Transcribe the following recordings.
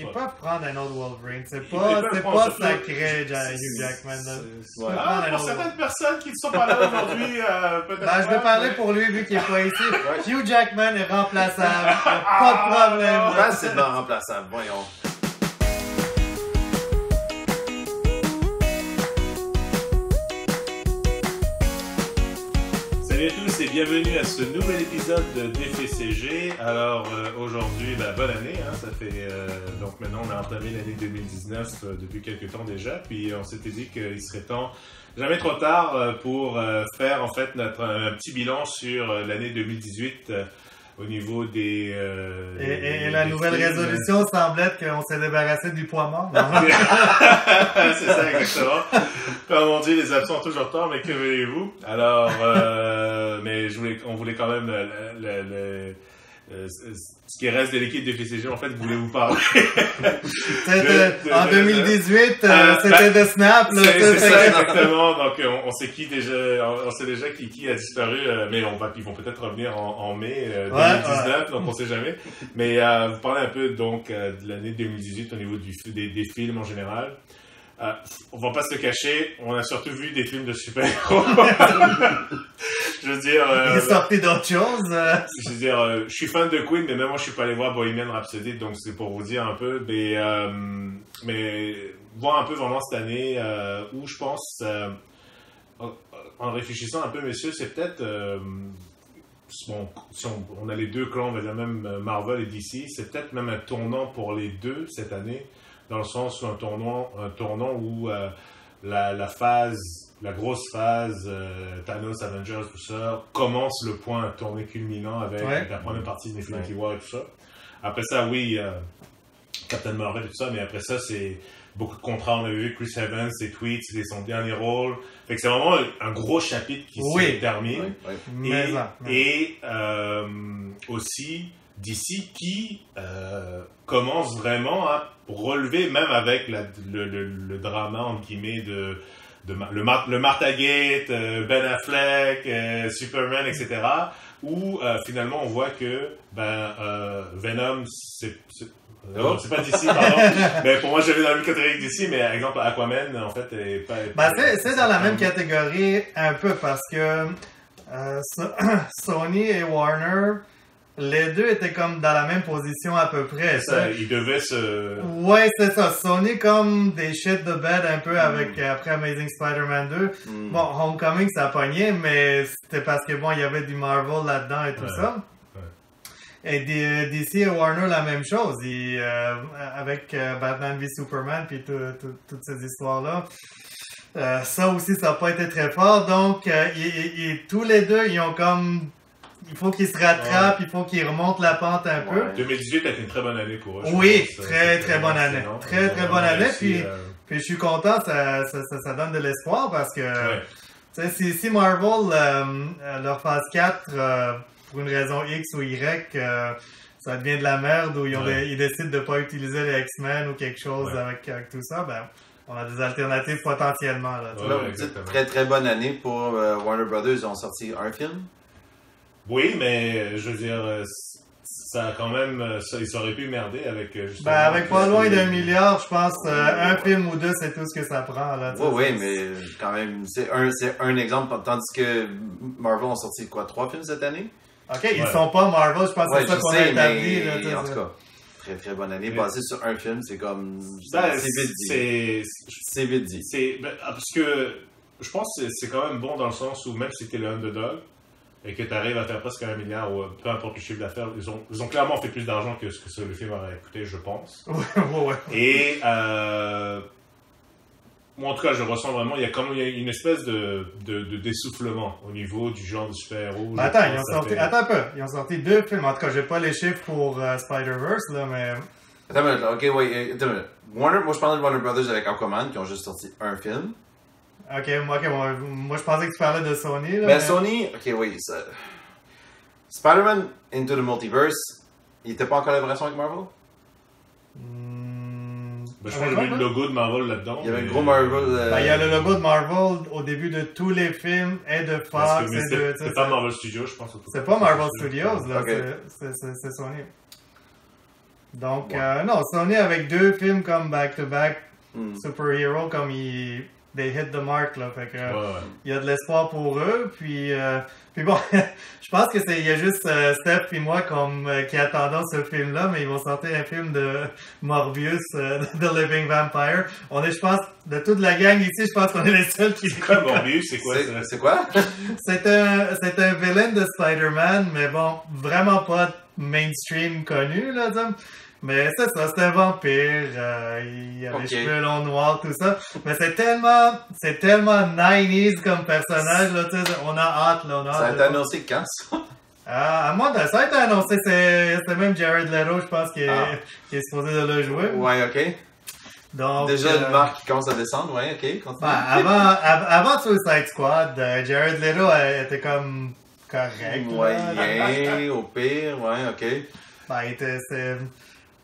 Ils peuvent prendre un autre Wolverine. C'est pas sacré, Hugh Jackman. Pour certaines personnes qui ne sont pas là aujourd'hui, peut-être. Je vais parler pour lui, vu qu'il n'est pas ici. Hugh Jackman est remplaçable. Pas de problème. C'est pas remplaçable, voyons. Salut à tous et bienvenue à ce nouvel épisode de DFCG. Alors aujourd'hui, bonne année, hein, ça fait donc maintenant on a entamé l'année 2019 depuis quelques temps déjà, puis on s'était dit qu'il serait temps, jamais trop tard, pour faire en fait un petit bilan sur l'année 2018 au niveau des... Et la nouvelle résolution semble être qu'on s'est débarrassé du poids mort. C'est ça, exactement. Comme on dit, les absents ont toujours tort, mais que voulez-vous? Alors, mais on voulait quand même ce qui reste de l'équipe de FCG, en fait, voulez vous parler. En 2018, c'était de Snap. C'est ça, exactement. Donc, on sait on sait déjà qui a disparu, mais ils vont peut-être revenir en mai 2019, donc on sait jamais. Mais vous parlez un peu donc de l'année 2018 au niveau des films en général. On va pas se le cacher, on a surtout vu des films de super-héros. Je veux dire... Il est sorti d'autres choses. Je veux dire, je suis fan de Queen, mais même moi, je suis pas allé voir Bohemian Rhapsody, donc c'est pour vous dire un peu. Mais voir un peu vraiment cette année où je pense, en réfléchissant un peu, messieurs, c'est peut-être... bon, si on a les deux clans, on va dire même Marvel et DC, c'est peut-être même un tournant pour les deux cette année, dans le sens où un tournant où la grosse phase Thanos, Avengers, tout ça, commence le point à tourner culminant avec la première partie d'Infinity War et tout ça. Après ça, oui, Captain Marvel et tout ça, mais après ça, c'est beaucoup de contrats. On avait vu Chris Evans, ses tweets, c'était son dernier rôle. Fait que c'est vraiment un gros chapitre qui se termine. Et aussi DC qui commence vraiment à relever, même avec le drama entre guillemets le Martha Gate, Ben Affleck, Superman, etc. Où finalement on voit que Venom c'est pas DC, pardon. Mais pour moi, j'avais dans la catégorie DC, mais par exemple, Aquaman, en fait, est pas... c'est dans la même catégorie, un peu, parce que Sony et Warner, les deux étaient comme dans la même position à peu près. Ça, ils devaient se... Ouais, c'est ça. Sony comme des shit de bed un peu avec après Amazing Spider-Man 2. Bon, Homecoming, ça a pogné, mais c'était parce que bon, il y avait du Marvel là-dedans et tout ça. Et DC et Warner, la même chose. Avec Batman v Superman puis toutes ces histoires-là. Ça aussi, ça n'a pas été très fort. Donc, tous les deux, ils ont comme... Il faut qu'ils se rattrapent, il faut qu'ils remontent la pente un peu. 2018 a été une très bonne année pour eux. Oui, très bonne année. Très bonne année. Puis je suis content, ça donne de l'espoir parce que si Marvel, leur phase 4, pour une raison X ou Y, ça devient de la merde ou ils décident de ne pas utiliser les X-Men ou quelque chose avec tout ça, on a des alternatives potentiellement. Là, très très bonne année pour Warner Brothers. Ils ont sorti un film. Oui, mais je veux dire, ça a quand même, ils auraient pu merder avec justement... avec pas loin d'1 milliard, je pense, un film ou deux, c'est tout ce que ça prend. Là, oui, mais quand même, c'est un exemple, tandis que Marvel ont sorti 3 films cette année? Ok, ils sont pas Marvel, je pense que c'est ça qu'on a établi. En tout cas, très très bonne année. Basé sur un film, c'est comme... c'est vite dit. C'est vite dit. Parce que je pense que c'est quand même bon dans le sens où même si t'es le underdog, et que tu arrives à faire presque 1 milliard ou peu importe le chiffre d'affaires, ils ont clairement fait plus d'argent que ce que le film aurait coûté, je pense. Ouais. Et moi, en tout cas, je ressens vraiment, il y a une espèce de d'essoufflement au niveau du genre de super-héros. Attends un peu. Ils ont sorti 2 films. En tout cas, j'ai pas les chiffres pour Spider-Verse, là, mais... Attends une minute, attends une minute. Moi, je parlais de Warner Brothers avec Aquaman, qui ont juste sorti un film. Ok, moi je pensais que tu parlais de Sony. Là, mais Sony, Spider-Man Into the Multiverse, il était pas en collaboration avec Marvel? Je pense qu'il y avait le logo de Marvel là-dedans. Il y avait un gros Marvel. Il y a le logo de Marvel au début de tous les films et de Fox. C'est pas Marvel Studios, je pense. C'est pas Marvel Studios, là, c'est Sony. Donc, non, Sony avec 2 films comme back-to-back, super-héros, comme they hit the mark, là. Fait que, il y a de l'espoir pour eux. Puis bon, je pense que il y a juste Steph et moi qui attendons ce film-là, mais ils vont sortir un film de Morbius, The Living Vampire. On est, je pense, de toute la gang ici, je pense qu'on est les seuls qui... C'est quoi Morbius? C'est quoi ça? C'est quoi? C'est un villain de Spider-Man, mais bon, vraiment pas mainstream connu, là, disons. Mais c'est ça, c'est un vampire, il a les cheveux longs noirs, tout ça. Mais c'est tellement 90s comme personnage, là, tu sais, on a hâte, là, Ça a été annoncé quand, ça? À moi, ça a été annoncé, c'est même Jared Leto, je pense, qui est supposé de le jouer. Ouais, ok. Donc, déjà une marque qui commence à descendre, ouais, ok, continue. Avant Suicide Squad, Jared Leto était comme correct. Moyen, au pire, ouais, ok.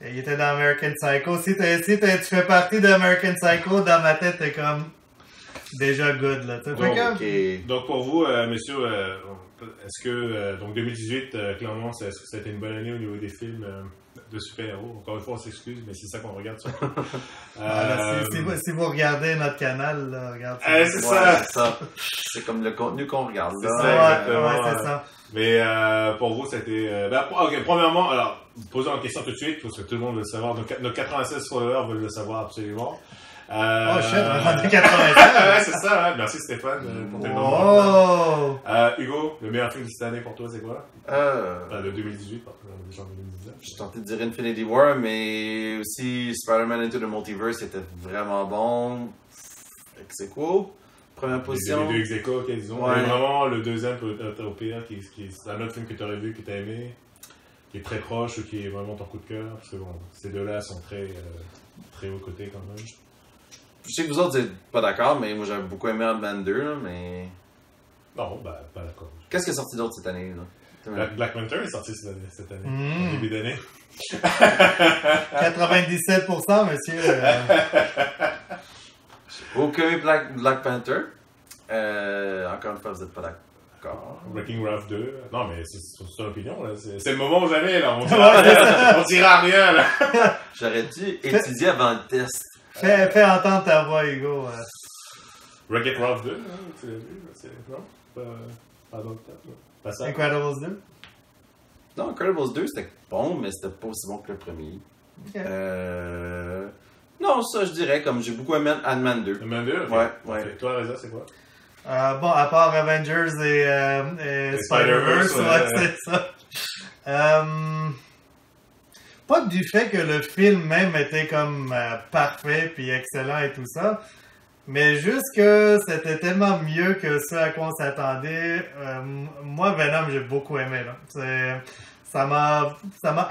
Il était dans American Psycho. Si tu fais partie d'American Psycho, dans ma tête, t'es comme déjà good, là. Donc pour vous, messieurs, est-ce que donc 2018, clairement, est-ce que ça a été une bonne année au niveau des films de super-héros? Encore une fois, on s'excuse, mais c'est ça qu'on regarde sur. Si vous regardez notre canal, là, regardez. C'est ça. C'est comme le contenu qu'on regarde. C'est ça. Mais pour vous, c'était... premièrement, alors, posons la question tout de suite, parce que tout le monde veut le savoir. Nos 96 followers veulent le savoir absolument. Oh shit, on a 96! Ouais, c'est ça, hein. Merci Stéphane pour tes nombreux. Hugo, le meilleur film de cette année pour toi, c'est quoi? Le 2018, déjà 2019. Je suis tenté de dire Infinity War, mais aussi Spider-Man Into the Multiverse était vraiment bon. C'est cool. Première position. Les 2 ex-aequo, ok, disons. Ouais. Mais vraiment, le deuxième peut être au pire, c'est un autre film que tu aurais vu, que tu as aimé, qui est très proche ou qui est vraiment ton coup de cœur. Parce que bon, ces deux-là sont très haut côté quand même. Je sais que vous autres, vous n'êtes pas d'accord, mais moi j'avais beaucoup aimé Ant-Man 2, là, mais. Non, pas d'accord. Qu'est-ce qui est sorti d'autre cette année, là? Black Panther est sorti cette année, au début d'année. 97%, monsieur. Ok, Black Panther. Encore une fois, vous n'êtes pas d'accord. Wrecking Ralph 2. Non, mais c'est ton opinion, là. C'est le moment ou jamais, là. On dira rien, là. J'aurais dû étudier avant le test. Fais entendre ta voix, Hugo. Wreck-It Ralph 2, tu l'as vu? Non? Pas dans le temps, pas ça. Incredibles 2? Non, Incredibles 2, c'était bon, mais c'était pas aussi bon que le premier. Okay. Non, ça, je dirais, comme j'ai beaucoup aimé Ant-Man 2. Ant-Man 2? Okay. Ouais. Et toi, Reza, c'est quoi? Bon, à part Avengers et Spider-Verse, c'est ça. Pas du fait que le film même était comme parfait puis excellent et tout ça, mais juste que c'était tellement mieux que ce à quoi on s'attendait. Moi, Venom, j'ai beaucoup aimé, là. Ça m'a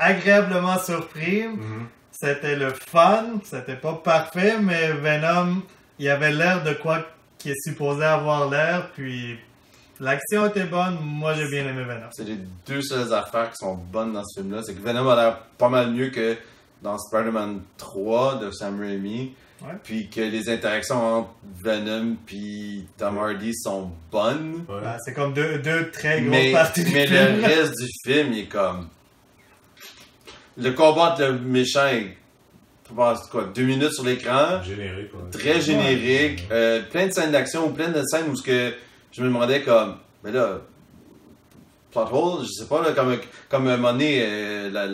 agréablement surpris. Mm-hmm. C'était le fun, c'était pas parfait, mais Venom, il avait l'air de quoi qui est supposé avoir l'air, puis l'action était bonne, moi j'ai bien aimé Venom. C'est les 2 seules affaires qui sont bonnes dans ce film-là, c'est que Venom a l'air pas mal mieux que dans Spider-Man 3 de Sam Raimi, puis que les interactions entre Venom puis Tom Hardy sont bonnes. Ouais. C'est comme deux très grosses parties du film. Mais le reste du film, il est comme... Le combat entre le méchant est... quoi, 2 minutes sur l'écran. Générique, très générique. Plein de scènes d'action ou plein de scènes où je me demandais comme, mais là, plot hole, je sais pas, là, comme un moment donné, la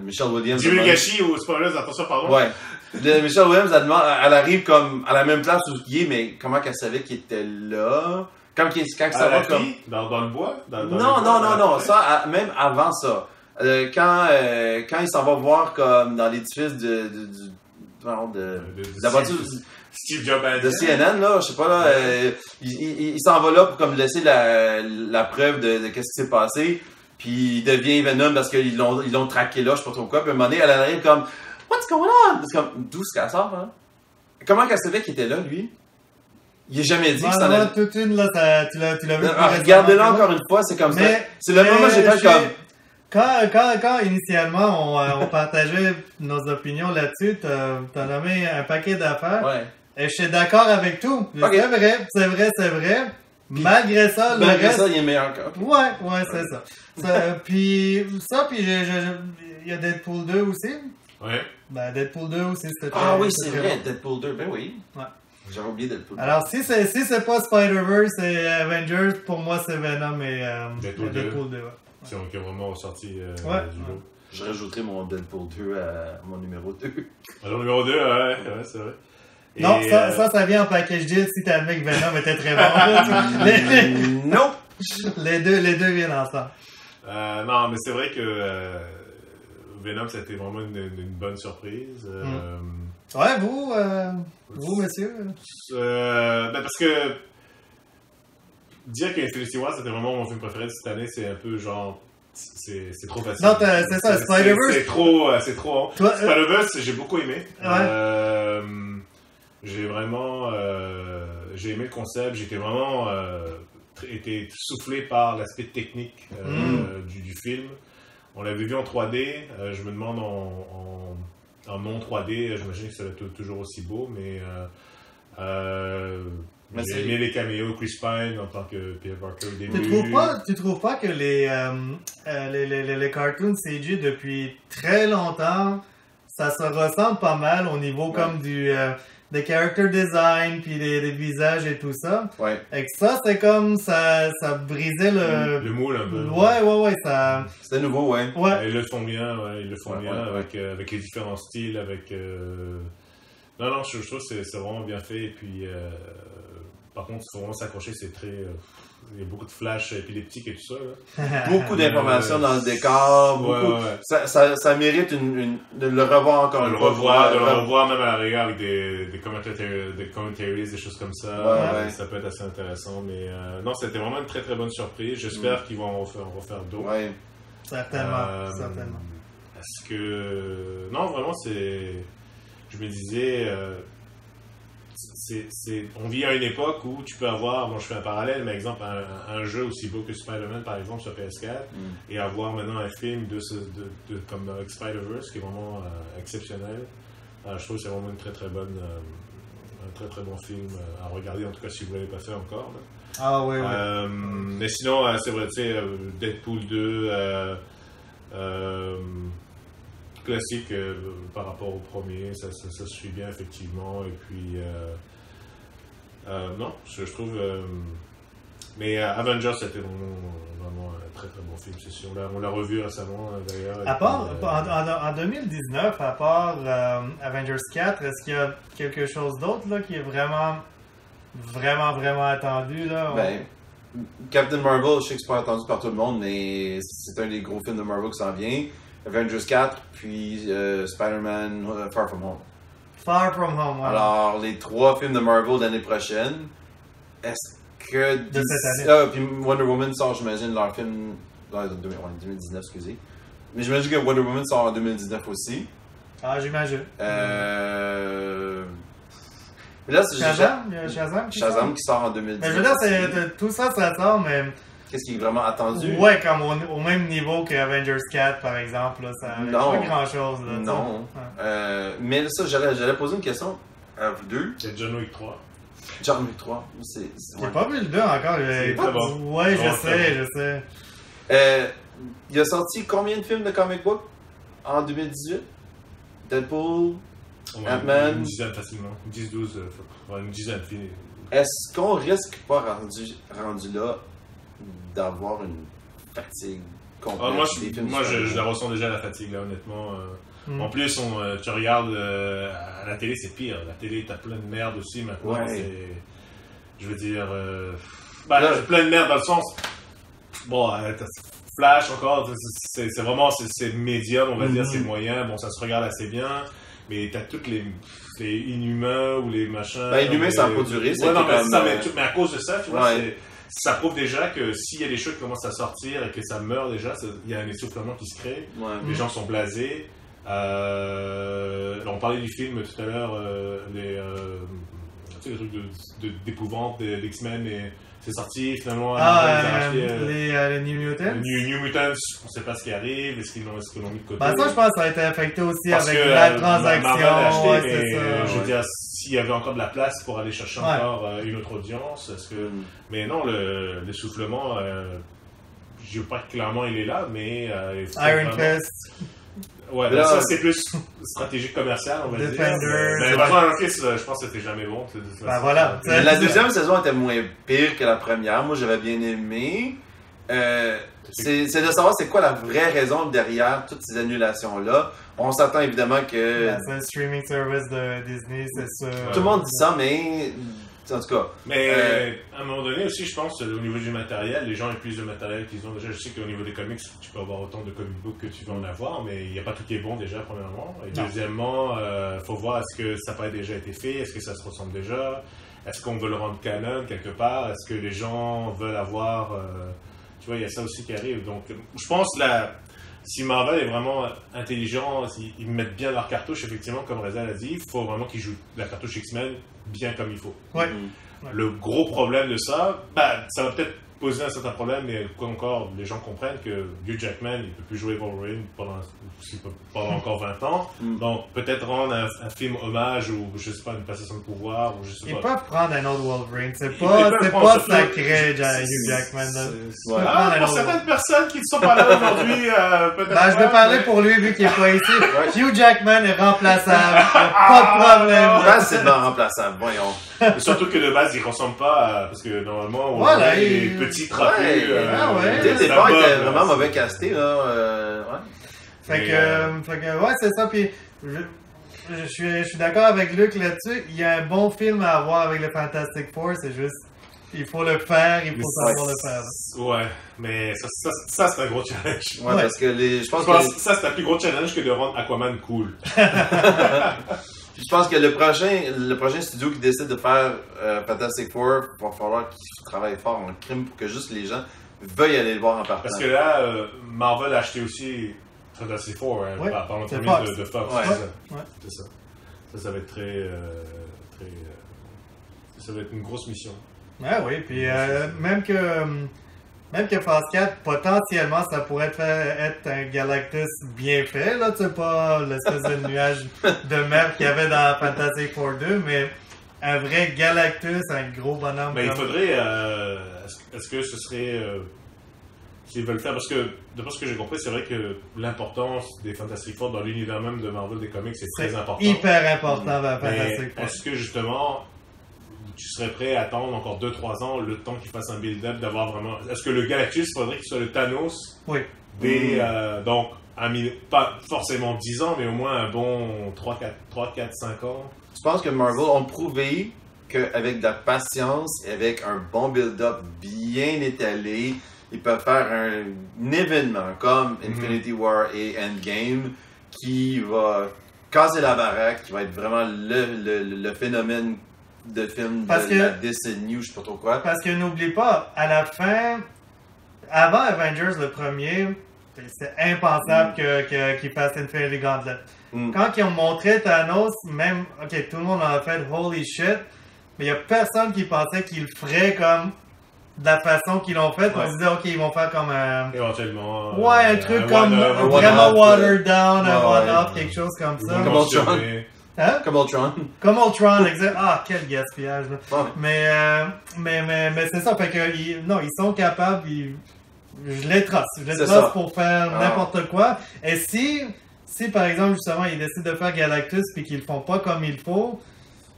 Michelle Williams. Divulgachi ou spoilers, attention, pardon. Ouais. Michelle Williams, elle arrive comme à la même place où il est, mais comment qu'elle savait qu'il était là? Quand ça va comme. Dans le bois? Non, ça, même avant ça. Quand il s'en va voir comme dans l'édifice de la voiture Steve Jobs de CNN, là, je sais pas, là, il s'en va là pour comme laisser la preuve de qu'est-ce qui s'est passé, puis il devient Venom parce qu'ils l'ont traqué là, je sais pas trop quoi, puis à un moment donné, elle arrive comme What's going on? C'est comme d'où est-ce qu'elle sort, hein? Comment qu'elle savait qu'il était là, lui? Il n'a jamais dit que ça allait. Toute une, là, tu l'as vu. Regardez-le encore une fois, c'est comme ça. C'est le moment où j'ai fait comme. Quand initialement on partageait nos opinions là-dessus, t'as nommé un paquet d'affaires. Ouais. Et je suis d'accord avec tout. Okay. C'est vrai. Puis, malgré ça, il est meilleur encore. Ouais, c'est ça. Puis il y a Deadpool 2 aussi. Ouais. Ben, Deadpool 2 aussi, c'était très Ah oui, c'est très vrai, bon. Deadpool 2, ben oui. Ouais. J'avais oublié Deadpool 2. Alors, si c'est pas Spider-Verse et Avengers, pour moi, c'est Venom et Deadpool 2. Ouais. Qui ont vraiment ressorti du lot. Je rajouterai mon Deadpool 2 à mon numéro 2. Alors, numéro 2, ouais, c'est vrai. Et, Non, ça vient en package deal si t'admets que Venom était très bon. Non! Les deux viennent ensemble. Non, mais c'est vrai que Venom, c'était vraiment une bonne surprise. Ouais, vous, monsieur? Ben parce que dire qu'Infinity War, c'était vraiment mon film préféré de cette année, c'est un peu genre... C'est trop facile. Non, c'est ça, Spider-Verse. C'est trop long. Spider-Verse, j'ai beaucoup aimé. Ouais. J'ai vraiment... j'ai aimé le concept. J'étais vraiment... été soufflé par l'aspect technique du film. On l'avait vu en 3D. Je me demande en non 3D, j'imagine que ça va être toujours aussi beau, mais j'ai aimé les caméos, Chris Pine en tant que Peter Parker au début. Tu trouves pas que les cartoons CG depuis très longtemps, ça se ressemble pas mal au niveau comme des character design, puis des visages et tout ça. Ouais. Et que ça, c'est comme, ça brisait le moule un peu. Ouais, ça... C'était nouveau, ouais. Ils le font bien, avec les différents styles, avec... Non, je trouve que c'est vraiment bien fait, et puis... par contre, il faut vraiment s'accrocher, c'est très... il y a beaucoup de flashs épileptiques et tout ça, là. Beaucoup d'informations dans le décor, beaucoup... Ça mérite de le revoir encore une fois. De le revoir même à la rigueur avec des commentaries, des choses comme ça. Ça peut être assez intéressant, mais non, c'était vraiment une très très bonne surprise. J'espère qu'ils vont en refaire d'autres. Ouais. Certainement. Parce que... Non, vraiment, c'est... Je me disais... on vit à une époque où tu peux avoir, je fais un parallèle, mais exemple, un jeu aussi beau que Spider-Man, par exemple, sur PS4, et avoir maintenant un film comme Spider-Verse, qui est vraiment exceptionnel. Je trouve que c'est vraiment une très très bonne, un très très bon film à regarder, en tout cas si vous ne l'avez pas fait encore. Là. Ah oui. Mais sinon, c'est vrai, tu sais, Deadpool 2, classique par rapport au premier, ça se suit bien effectivement, et puis non, je trouve mais Avengers c'était vraiment un très très bon film, c'est sûr. On l'a revu récemment d'ailleurs. À part, en 2019, à part Avengers 4, est-ce qu'il y a quelque chose d'autre là qui est vraiment attendu là? Captain Marvel, je sais que c'est pas attendu par tout le monde, mais c'est un des gros films de Marvel qui s'en vient. Avengers 4, puis Spider-Man Far From Home. Far From Home, ouais. Alors, les 3 films de Marvel l'année prochaine, est-ce que... De cette année. Puis Wonder Woman sort, j'imagine, leur film... 2019, excusez. Mais j'imagine que Wonder Woman sort en 2019 aussi. Ah, j'imagine. Mais là, c'est Shazam qui sort en 2019. Mais je veux dire, tout ça sort, mais... Qu'est-ce qui est vraiment attendu? Ouais, comme au même niveau que Avengers 4, par exemple. Là, ça pas grand-chose. Là, non. Mais là, ça, j'allais poser une question à vous deux. C'est John Wick 3. John Wick 3. J'ai pas vu le 2 encore. C'est très bon. Ouais, je sais. Il a sorti combien de films de comic book en 2018? Deadpool, Ant-Man. Une dizaine facilement. 10-12, une dizaine finie. Est-ce qu'on risque pas rendu là d'avoir une fatigue complète? Moi, je la ressens déjà, la fatigue, là, honnêtement. En plus, tu regardes à la télé, c'est pire. La télé, t'as plein de merde aussi maintenant. Ouais. Je veux dire... plein de merde dans le sens... Bon, Flash encore, c'est vraiment... C'est médium, on va dire, c'est moyen. Bon, ça se regarde assez bien. Mais t'as toutes les Inhumains ou les machins... Inhumains, ça n'a pas duré. Ouais, non, mais à cause de ça, tu vois, ça prouve déjà que s'il y a des choses qui commencent à sortir et que ça meurt déjà, il y a un essoufflement qui se crée. Les gens sont blasés. On parlait du film tout à l'heure, les trucs d'épouvante des X-Men, et c'est sorti finalement. Les New Mutants. New Mutants, on ne sait pas ce qui arrive, est-ce qu'ils l'ont mis de côté. Ça, je pense que ça a été affecté aussi parce avec que, la transaction. Je veux dire, s'il y avait encore de la place pour aller chercher encore une autre audience, est-ce que... Mais non, l'essoufflement, je ne veux pas que clairement il est là, mais... Iron Fist. Ouais, là, ça c'est plus stratégie commerciale, on va dire. Mais Batman Arquiste, je pense que c'était jamais bon. Ben voilà. La deuxième saison était moins pire que la première. Moi, j'avais bien aimé. C'est de savoir c'est quoi la vraie raison derrière toutes ces annulations-là. On s'attend évidemment que... C'est un streaming service de Disney, c'est ça. Tout le monde dit ça, mais... En tout cas. Mais à un moment donné aussi, je pense, au niveau du matériel, les gens épuisent le matériel qu'ils ont. Déjà, je sais qu'au niveau des comics, tu peux avoir autant de comic books que tu veux en avoir, mais il n'y a pas tout qui est bon déjà, premièrement. Et deuxièmement, faut voir est-ce que ça n'a pas déjà été fait, est-ce que ça se ressemble déjà, est-ce qu'on veut le rendre canon quelque part, est-ce que les gens veulent avoir... tu vois, il y a ça aussi qui arrive. Donc, je pense si Marvel est vraiment intelligent, ils mettent bien leur cartouche, effectivement, comme Reza l'a dit, il faut vraiment qu'ils jouent la cartouche X-Men bien comme il faut. Ouais. Le gros problème de ça, ça va peut-être poser un certain problème, mais encore, les gens comprennent que Hugh Jackman, il ne peut plus jouer Wolverine pendant encore 20 ans. Donc, peut-être rendre un film hommage ou, je sais pas, une passation de pouvoir. Ou je sais ils pas. peuvent prendre un autre Wolverine. C'est pas sacré, Hugh Jackman. Pour certaines personnes qui ne sont pas là aujourd'hui, peut-être. Je vais parler pour lui, vu qu'il n'est pas ici. Hugh Jackman est remplaçable. Pas de problème. C'est remplaçable, voyons. Et surtout que de base, il ressemble pas parce que normalement, on voit les petits trapus. Dès le départ, il était vraiment mauvais casté, là. Fait que, ouais, c'est ça. Puis, je suis d'accord avec Luc là-dessus. Il y a un bon film à avoir avec le Fantastic Four. C'est juste, il faut le faire, il faut savoir le faire. Ouais, mais ça c'est un gros challenge. Ouais, parce que je pense que ça, c'est un plus gros challenge que de rendre Aquaman cool. Je pense que le prochain studio qui décide de faire Fantastic Four, il va falloir qu'il travaille fort en crime pour que juste les gens veuillent aller le voir en partant. Parce que là, Marvel a acheté aussi Fantastic Four, par l'entremise de Fox. C'est ça. Ça va être ça va être une grosse mission. Oui, puis même que Phase 4, potentiellement, ça pourrait être un Galactus bien fait, là, tu sais, pas l'espèce de nuage de merde qu'il y avait dans Fantastic Four 2, mais un vrai Galactus, un gros bonhomme. Mais il faudrait, est-ce que ce serait, s'ils veulent faire, parce que, d'après ce que j'ai compris, c'est vrai que l'importance des Fantastic Four dans l'univers même de Marvel des comics, c'est très important. Hyper important dans Fantastic Four. Est-ce que, justement, tu serais prêt à attendre encore 2-3 ans le temps qu'il fasse un build-up, d'avoir vraiment... Est-ce que le Galactus, il faudrait qu'il soit le Thanos donc, pas forcément 10 ans, mais au moins un bon 3, 4, 5 ans? Je pense que Marvel ont prouvé qu'avec de la patience et avec un bon build-up bien étalé, ils peuvent faire un événement comme Infinity War et Endgame qui va casser la baraque, qui va être vraiment le phénomène de film de la décennie ou je sais pas trop quoi. Parce que n'oublie pas, à la fin, avant Avengers le premier, c'était impensable qu'ils fassent Infinity Gauntlet. Quand ils ont montré Thanos, même, ok, tout le monde en a fait holy shit, mais il y a personne qui pensait qu'ils le feraient comme de la façon qu'ils l'ont fait. On se disait, ok, ils vont faire comme un... Éventuellement... un truc comme vraiment watered down, un one-off, quelque chose comme ça. Comme Ultron. Hein? Comme Ultron. Comme Ultron, exact. Ah, quel gaspillage. Mais c'est ça, fait que, ils sont capables, je les trace. Je les trace pour faire n'importe quoi. Et si, par exemple, justement, ils décident de faire Galactus puis qu'ils le font pas comme il faut,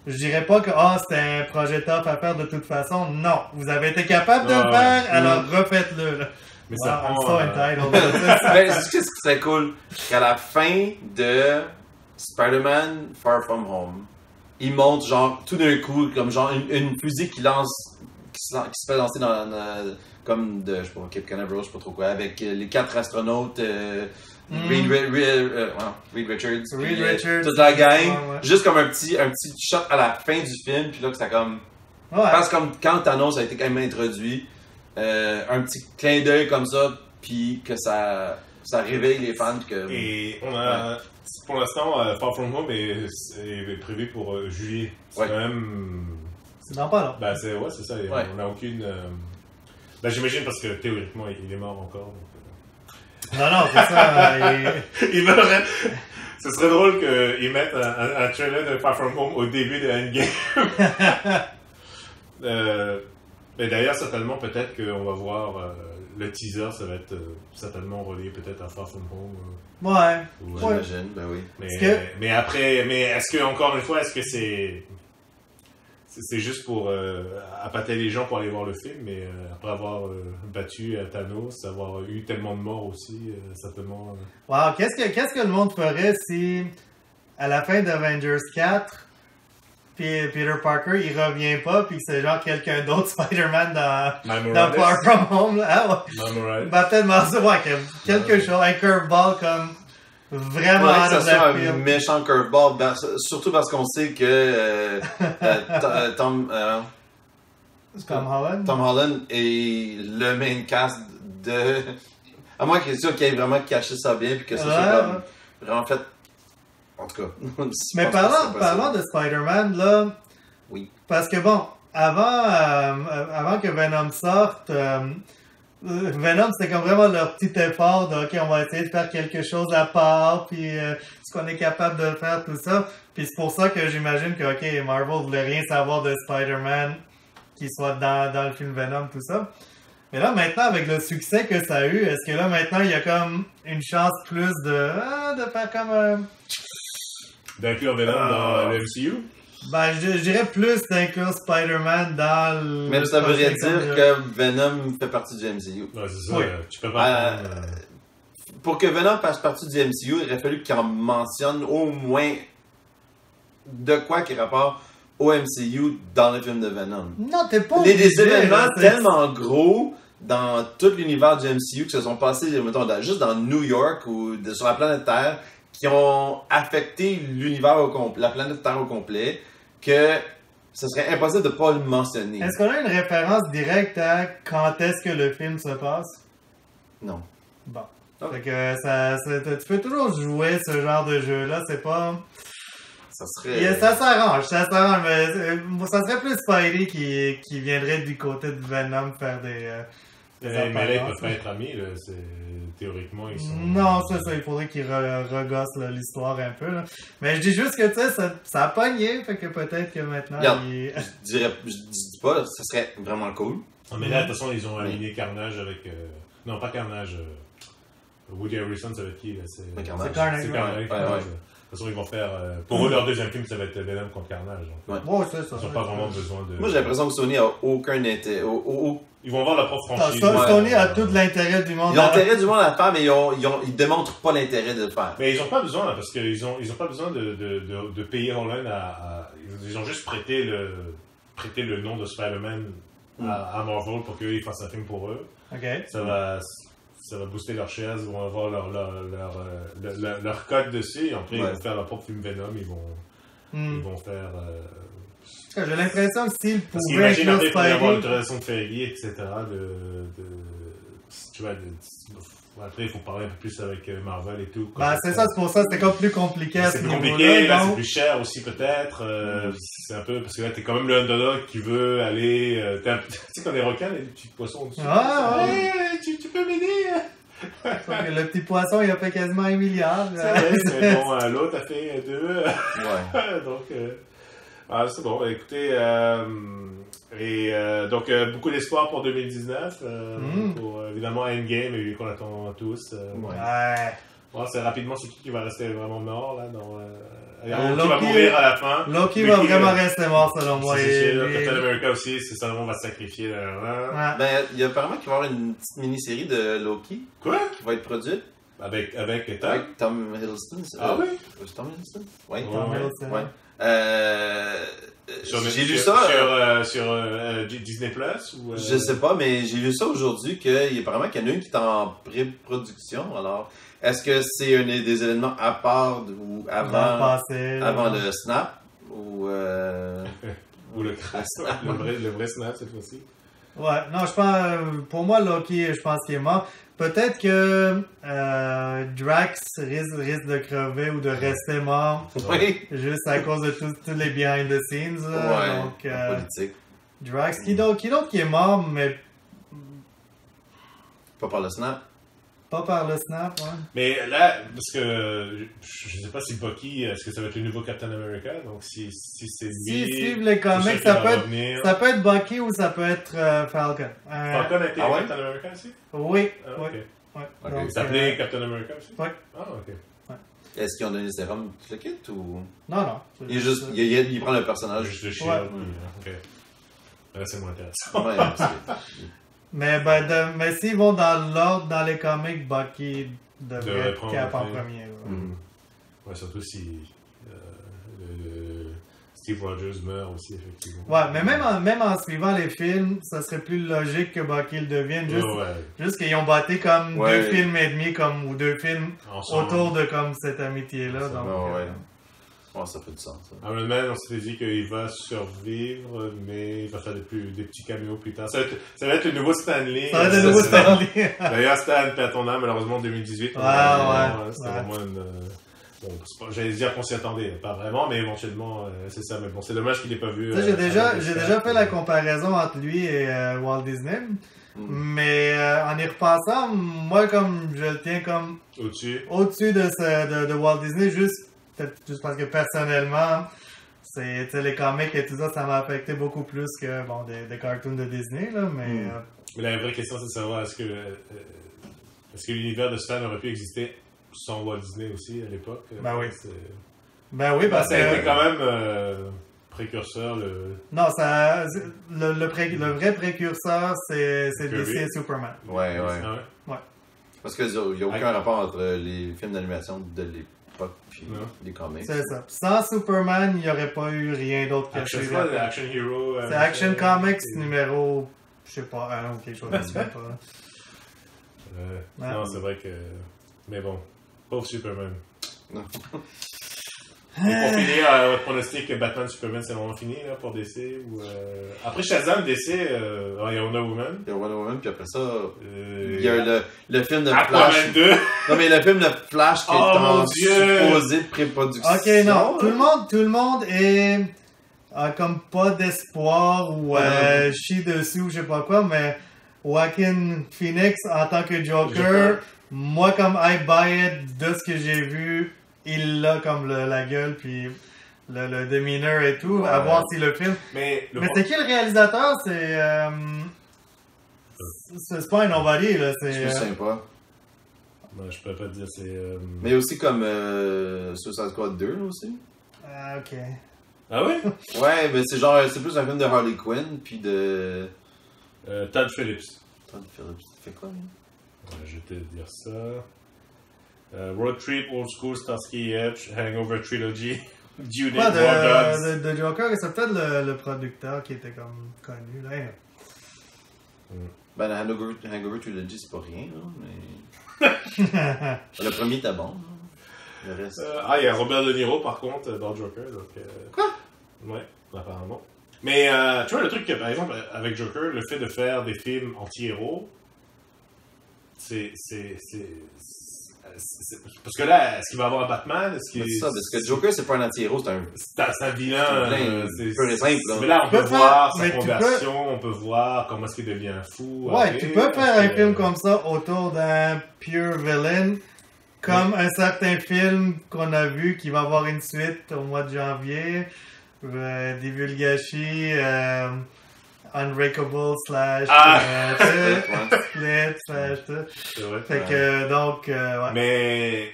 je dirais pas que c'était un projet top à faire de toute façon. Non, vous avez été capable de le faire, alors refaites-le. Là. Mais ça prend... Mais ce qui serait cool, qu'à la fin de Spider-Man Far From Home, il monte genre tout d'un coup comme genre une fusée qui se fait lancer dans comme de je sais pas Cape Canaveral, je sais pas trop quoi, avec les 4 astronautes Reed Richards, toute la gang, juste comme un petit shot à la fin du film, puis là que ça comme parce que comme quand Thanos a été quand même introduit, un petit clin d'œil comme ça, puis que ça réveille les fans que et on a pour l'instant, Far From Home est prévu pour juillet. C'est quand même... C'est dans pas là. C'est ça. On n'a aucune... j'imagine parce que théoriquement, il est mort encore. Donc... Non, c'est ça. Il meurt. Ce serait drôle qu'ils mettent un trailer de Far From Home au début de Endgame. Mais d'ailleurs, certainement, peut-être qu'on va voir le teaser, ça va être certainement relié peut-être à Far From Home. Ouais. J'imagine, ben oui. Mais après, est-ce que, encore une fois, est-ce que c'est juste pour appâter les gens pour aller voir le film, mais après avoir battu Thanos, avoir eu tellement de morts aussi, certainement... Wow, qu'est-ce que le monde ferait si, à la fin d'Avengers 4, Peter Parker, il revient pas, puis c'est genre quelqu'un d'autre, Spider-Man, dans Far From Home, là. Ah ouais. Ben, peut-être quelque chose, un curveball comme vraiment ouais, que ça soit un méchant curveball, surtout parce qu'on sait que Tom Holland est le main cast de... À moins qu'il ait vraiment caché ça bien, puis que ça soit comme vraiment fait... En tout cas. Mais parlant de Spider-Man, là... Oui. Parce que bon, avant que Venom sorte... Venom, c'était comme vraiment leur petit effort de « Ok, on va essayer de faire quelque chose à part, puis ce qu'on est capable de faire, tout ça. » Puis c'est pour ça que j'imagine que, ok, Marvel voulait rien savoir de Spider-Man qui soit dans le film Venom, tout ça. Mais là, maintenant, avec le succès que ça a eu, est-ce que là, maintenant, il y a comme une chance plus de faire comme... D'inclure Venom dans le MCU? Ben, je dirais plus d'inclure Spider-Man dans le... Même ça voudrait dire que Venom fait partie du MCU. Ouais, c'est ça. Oui. Tu peux pas... Pour que Venom fasse partie du MCU, il aurait fallu qu'il en mentionne au moins de quoi qui rapporte au MCU dans le film de Venom. Non, t'es pas... Des événements tellement gros dans tout l'univers du MCU qui se sont passés, mettons, juste dans New York ou sur la planète Terre, qui ont affecté l'univers la planète Terre au complet, que ce serait impossible de ne pas le mentionner. Est-ce qu'on a une référence directe à quand est-ce que le film se passe? Non. Bon. Fait que tu peux toujours jouer ce genre de jeu-là, c'est pas... Ça serait... Ça s'arrange, mais ça serait plus Spidey qui viendrait du côté de Venom faire des mais là, ils peuvent pas être amis, là. Théoriquement, ils sont... Non, c'est ça, il faudrait qu'ils regossent l'histoire un peu, là. Mais je dis juste que, tu sais, ça a pogné, fait que peut-être que maintenant, je dis pas, ça serait vraiment cool. Mais là, de toute façon, ils ont aligné Carnage avec... Non, pas Carnage. Woody Harrelson, ça va être qui, là? C'est Carnage. C'est Carnage. De toute façon, ils vont faire... pour eux, leur deuxième film, ça va être Venom contre Carnage. Ouais, c'est ça. Ils n'ont pas vraiment besoin de... Moi, j'ai l'impression que Sony a aucun intérêt... Ils vont voir leur propre franchise. Sony a tout l'intérêt du monde. Ils ont l'intérêt du monde à le faire, mais ils démontrent pas l'intérêt de le faire. Mais ils n'ont pas besoin, là, parce qu'ils ont pas besoin de payer Holland Ils ont juste prêté le nom de Spider-Man à Marvel pour qu'ils fassent un film pour eux. Okay. Ça va booster leur shares, ils vont avoir leur code dessus, et après ils vont faire leur propre film Venom, ils vont faire... J'ai l'impression que s'ils pouvaient... Parce qu'imagine après, il pourrait y avoir l'autorisation de Feige, etc. Tu vois, après, il faut parler un peu plus avec Marvel et tout. C'est ça, c'est pour ça, c'était comme plus compliqué à ce niveau-là. C'est compliqué, là, c'est plus cher aussi peut-être. C'est un peu, parce que là, t'es quand même le underdog qui veut aller... tu sais, quand les requins, les petits poissons dessus. Tu peux m'aider? Le petit poisson, il a fait quasiment 1 milliard. C'est bon, l'autre a fait 2. Ouais. Donc, c'est bon. Écoutez, donc beaucoup d'espoir pour 2019. Pour évidemment Endgame, vu qu'on attend tous. C'est rapidement qui va rester vraiment mort là. Loki va mourir à la fin. Loki va vraiment rester mort selon moi. Captain America aussi, c'est ça, on va se sacrifier. Ben, il y a apparemment qu'il va y avoir une petite mini-série de Loki. Quoi? Qui va être produite. Avec Tom Hiddleston. Ah oui? C'est Tom Hiddleston? Oui. Tom Hiddleston. Ouais. J'ai lu ça sur Disney Plus ou Je sais pas, mais j'ai lu ça aujourd'hui apparemment qu'il y en a une qui est en pré-production. Alors, est-ce que c'est un des événements à part ou avant le snap ou ou le crash, le vrai snap cette fois-ci? Ouais, non, je pense pour moi Loki, je pense qu'il est mort. Peut-être que Drax risque de crever ou de rester mort. Oui. Juste à cause de tous les behind the scenes. Donc, politique. Drax, qui d'autre qui est mort, mais... Pas par le snap? Pas par le snap, ouais. Mais là, parce que je sais pas si Bucky, est-ce que ça va être le nouveau Captain America? Donc si c'est lui... Si suivent les comics, ça peut être Bucky ou ça peut être Falcon. Falcon a été Captain America aussi? Oui, ah, oui. Okay. Ouais. Okay. Donc, il s'appelait Captain America aussi? Oui. Ah, ok. Ouais. Est-ce qu'ils ont donné le sérum tout le kit ou... Non. Il prend le personnage. Juste le shield. Ok. Là, c'est moins intéressant. Ouais, mais s'ils vont dans l'ordre, dans les comics, Bucky devrait être Cap en premier. Ouais, surtout si Steve Rogers meurt aussi, effectivement. Ouais, mais même en suivant les films, ça serait plus logique que Bucky le devienne. Juste qu'ils ont battu comme 2 films et demi ou 2 films autour de comme cette amitié-là. Donc, ça fait du sens. Iron Man, on s'était dit qu'il va survivre, mais il va faire des petits caméos plus tard. Ça va être le nouveau Stanley. Ça va être le nouveau Stanley. D'ailleurs, Stan perd ton âme, malheureusement, en 2018. Ouais. C'était vraiment une... Bon, j'allais dire qu'on s'y attendait, pas vraiment, mais éventuellement, c'est ça. Mais bon, c'est dommage qu'il n'ait pas vu... J'ai déjà fait la comparaison entre lui et Walt Disney. Mais en y repensant, moi, comme je le tiens comme au-dessus de Walt Disney, juste parce que personnellement, les comics et tout ça, ça m'a affecté beaucoup plus que des cartoons de Disney. Là, mais la vraie question, c'est de savoir est-ce que l'univers de Stan aurait pu exister sans Walt Disney aussi à l'époque? Ben oui, parce que... Ça a été quand même précurseur. Non, le vrai précurseur, c'est DC et Superman. Ouais. Parce qu'il n'y a aucun rapport entre les films d'animation de l'époque et les comics. C'est ça. Sans Superman, il n'y aurait pas eu rien d'autre que Action Hero. C'est Action Comics numéro, je sais pas, 1 ou quelque chose. Je sais pas. Non, c'est vrai que... Mais bon, pauvre Superman. Non. Pour finir, votre pronostic Batman Superman, c'est vraiment fini là, pour DC ou Après Shazam, DC, il y a Wonder Woman. Il y a Wonder Woman, puis après ça, il y a le film de Aquaman Flash. 2. Non, mais le film de Flash qui est en supposé pré-production. Ok, non, tout le monde est comme pas d'espoir ou chie dessus ou je sais pas quoi, mais Joaquin Phoenix en tant que Joker, moi comme I buy it de ce que j'ai vu, il a comme la gueule puis le demeanor et tout, à voir si le film... Mais c'est qui le réalisateur? C'est pas un nobody, là. C'est sympa. Je peux pas te dire, c'est... Mais aussi comme Suicide Squad 2, là, aussi. Ah, ok. Ah ouais? Ouais, mais c'est plus un film de Harley Quinn, puis de... Todd Phillips. Todd Phillips, tu fais quoi, lui? Ouais, je vais te dire ça. Road Trip, Old School, Starsky Hutch, Hangover Trilogy, Judith, War Dogs. De Joker, c'est peut-être le producteur qui était comme connu, là. Ben, Hangover Trilogy, c'est pas rien, là, mais... Le premier était bon, là. Le reste... il y a Robert De Niro, par contre, dans Joker, donc... Quoi? Ouais, apparemment. Mais, tu vois, le truc que, par exemple, avec Joker, le fait de faire des films anti-héros, parce que là, est-ce qu'il va y avoir un Batman? C'est ça, parce que Joker, c'est pas un anti-héros, c'est un vilain. C'est peu simple. Mais là, on peut voir sa conversion, on peut voir comment est-ce qu'il devient fou. Ouais, tu peux faire un film comme ça autour d'un pure villain, comme un certain film qu'on a vu qui va avoir une suite au mois de janvier, Divulgashi, Unbreakable / Split / C'est vrai. Fait que donc ouais. Mais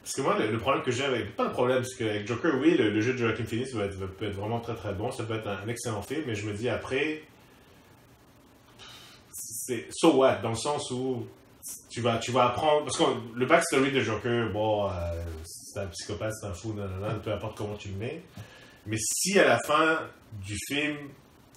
parce que moi le problème que j'ai avec pas le problème parce qu'avec Joker oui le jeu de Joaquin Phoenix peut être vraiment très très bon, ça peut être un excellent film, mais je me dis après c'est so what, dans le sens où tu vas apprendre parce que le backstory de Joker c'est un psychopathe, c'est un fou, peu importe comment tu le mets, mais si à la fin du film,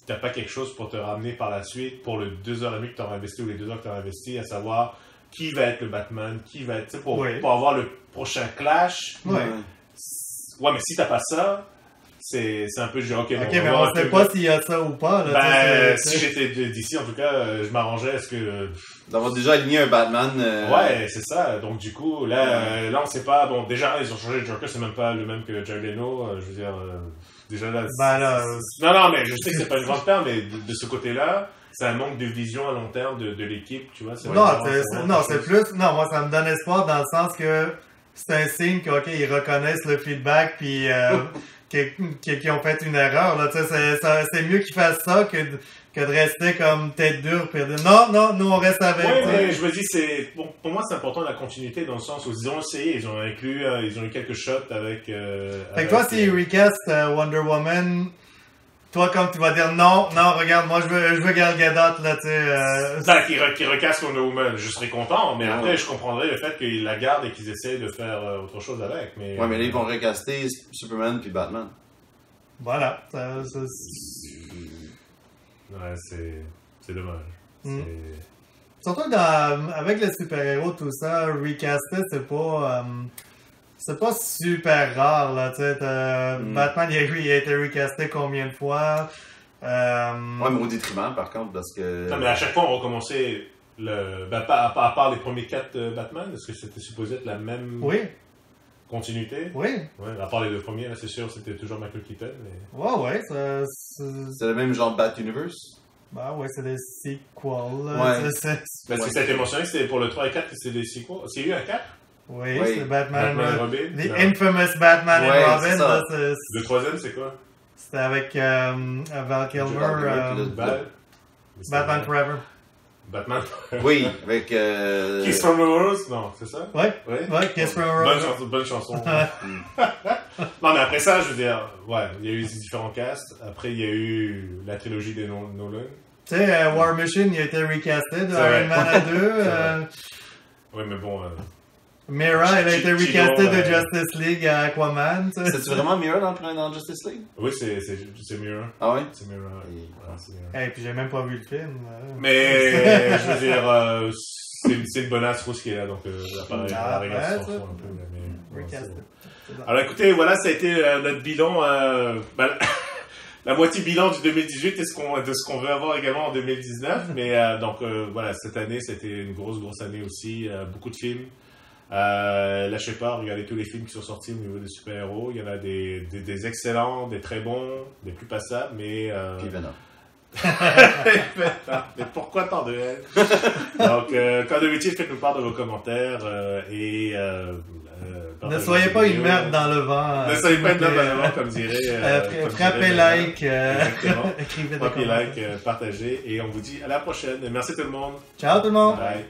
t'as pas quelque chose pour te ramener par la suite, pour le 2h30 que t'auras investi ou les 2 heures que t'auras investi, à savoir qui va être le Batman, qui va être, pour avoir le prochain clash. Ouais, mais si t'as pas ça, c'est un peu genre, ok, mais on sait pas s'il y a ça ou pas. Là, si j'étais d'ici, en tout cas, je m'arrangeais à ce que... D'avoir déjà aligné un Batman... Ouais, c'est ça. Donc, du coup, là, on sait pas... Bon, déjà, ils ont changé le Joker, c'est même pas le même que Jared Leto. Je veux dire... Déjà là... Non, mais je sais que c'est pas une grande perte, mais de ce côté-là... c'est un manque de vision à long terme de l'équipe, tu vois. Non, c'est plus. Non, moi, ça me donne espoir dans le sens que c'est un signe que, OK, ils reconnaissent le feedback puis qu'ils ont fait une erreur. Là, c'est mieux qu'ils fassent ça que de rester comme tête dure puis de dire non, nous on reste avec. Oui, mais je me dis, pour moi, c'est important la continuité dans le sens où ils ont essayé, ils ont eu quelques shots avec. Fait que toi, s'ils recast Wonder Woman. Toi, comme tu vas dire non, regarde, moi je veux Gal Gadot, là, tu sais. Qui recasse Wonder Woman, je serais content, mais après, je comprendrais le fait qu'ils la gardent et qu'ils essayent de faire autre chose avec. Mais, ouais, mais là, ils vont recaster Superman puis Batman. Voilà. Ouais, c'est dommage. Surtout avec les super-héros, tout ça, recaster, c'est pas super rare, là, tu sais. Batman, il a été recasté combien de fois? Ouais, mais au détriment, par contre, parce que... Non, mais à chaque fois, on recommençait à part les premiers 4 Batman, est-ce que c'était supposé être la même continuité? Oui. Ouais, à part les 2 premiers, là, c'est sûr, c'était toujours Michael Keaton, mais... Ouais, c'est le même genre Bat Universe? Bah ouais, c'est des sequels, là. Ouais. Parce que ça a été mentionné, c'était pour le 3 et 4 que c'était des sequels. C'est eu un 4? Oui, c'est Batman et Robin. The infamous Batman and Robin. Là, le 3e, c'est quoi? C'était avec Val Kilmer. Batman Forever. Batman. Oui, avec... Kiss from a Rose? Non, c'est ça? Ouais, Kiss from a Rose. Bonne chanson. Non, mais après ça, je veux dire, il y a eu différents casts. Après, il y a eu la trilogie des Nolan. Tu sais, War Machine, il a été recasté de Iron Man à 2. Oui, mais bon... Mera, elle a été recastée de Justice League à Aquaman. C'est vraiment Mera dans Justice League? Oui, c'est Mera. Ah oui? C'est Mera. Et puis j'ai même pas vu le film. Mais, je veux dire, c'est une bonasse rousse qui est là, donc la règle s'en fout un peu. Alors écoutez, voilà, ça a été notre bilan. La moitié bilan du 2018 et de ce qu'on veut avoir également en 2019. Mais donc voilà, cette année, c'était une grosse année aussi. Beaucoup de films. Lâchez pas, regardez tous les films qui sont sortis au niveau des super-héros. Il y en a des excellents, des très bons, des plus passables, mais... Puis Venom. Mais pourquoi tant de haine? Donc, quand de métier, faites-nous part de vos commentaires ne soyez pas une merde dans le vent. Ne soyez pas une merde dans le vent, comme dirait... frappez like, écrivez des commentaires. Frappez like, partagez, et on vous dit à la prochaine. Merci tout le monde. Ciao tout le monde. Bye.